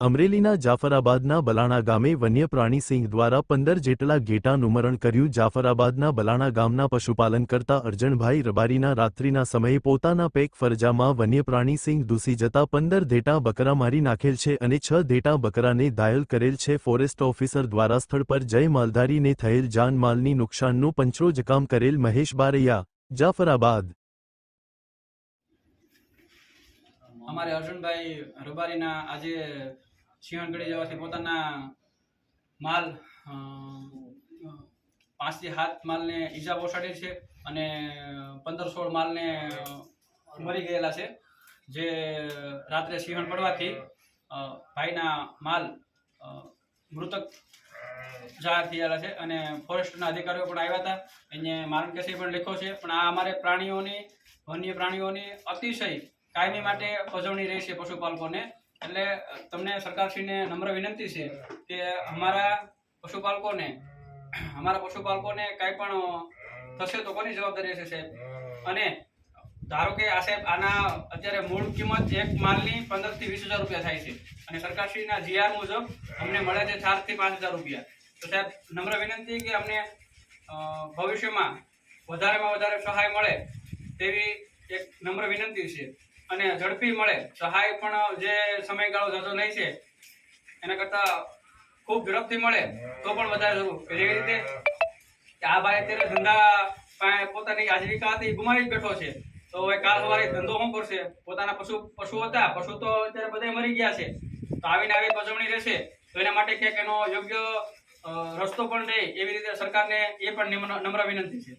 અમરેલીના જાફરાબાદના બલાણા ગામે વન્ય પ્રાણી સિંહ દ્વારા 15 જેટલા ઘેટાનું મરણ કર્યું। જાફરાબાદના બલાણા ગામના પશુપાલન કરતા અરજણભાઈ રબારીના રાત્રિના સમયે પોતાના પેક ફરજામાં વન્ય પ્રાણી સિંહ ઘૂસી જતા 15 ધેટા બકરા મારી નાખેલ છે અને 6 ધેટા બકરાને ઘાયલ કરેલ છે। ફોરેસ્ટ ઓફિસર દ્વારા સ્થળ પર જઈ માલધારીને થયેલ જાનમાલની નુકસાનનું પંચનામું કરેલ। મહેશ બારૈયા, જાફરાબાદ। અમારે અર્જુનભાઈ રબારીના આજે સિંહણગઢી જવાથી પોતાના માલ 5 થી 7 માલને ઈજા પહોંચાડી છે અને 15-16 માલને મરી ગયેલા છે। જે રાત્રે સિંહણ પડવાથી ભાઈના માલ મૃતક જાહેર થયેલા છે અને ફોરેસ્ટના અધિકારીઓ પણ આવ્યા હતા। એને મારણ કેસ પણ લખ્યો છે। પણ આ અમારે વન્ય પ્રાણીઓની અતિશય કાયમી માટે પજવણી રહેશે પશુપાલકોને। એટલે તમને સરકારશ્રીને નમ્ર વિનંતી છે કે અમારા પશુપાલકોને કાંઈ પણ થશે તો કોની જવાબદારી રહેશે સાહેબ? અને ધારો કે આ સાહેબ આના અત્યારે મૂળ કિંમત એક માલની 15 થી 20 હજાર રૂપિયા થાય છે અને સરકારશ્રીના જીઆર મુજબ અમને મળે છે 4 થી 5 હજાર રૂપિયા। તો સાહેબ નમ્ર વિનંતી કે અમને ભવિષ્યમાં વધારેમાં વધારે સહાય મળે તેવી એક નમ્ર વિનંતી છે અને ઝડપી મળે સહાય પણ જે સમયગાળો જતો નહીં છે એના કરતાં ખૂબ ઝડપથી મળે તો પણ વધારે જરૂર। જેવી રીતે કે આ ભાઈ અત્યારે ધંધા પોતાની આજીવિકા હતી ગુમાવી જ બેઠો છે તો હવે કાલ સવારે ધંધો શું કરશે? પોતાના પશુ હતા, પશુ તો અત્યારે બધા મરી ગયા છે તો આવીને આવી પજવણી રહેશે તો એના માટે ક્યાંક એનો યોગ્ય રસ્તો પણ રહે એવી રીતે સરકારને એ પણ નમ્ર વિનંતી છે।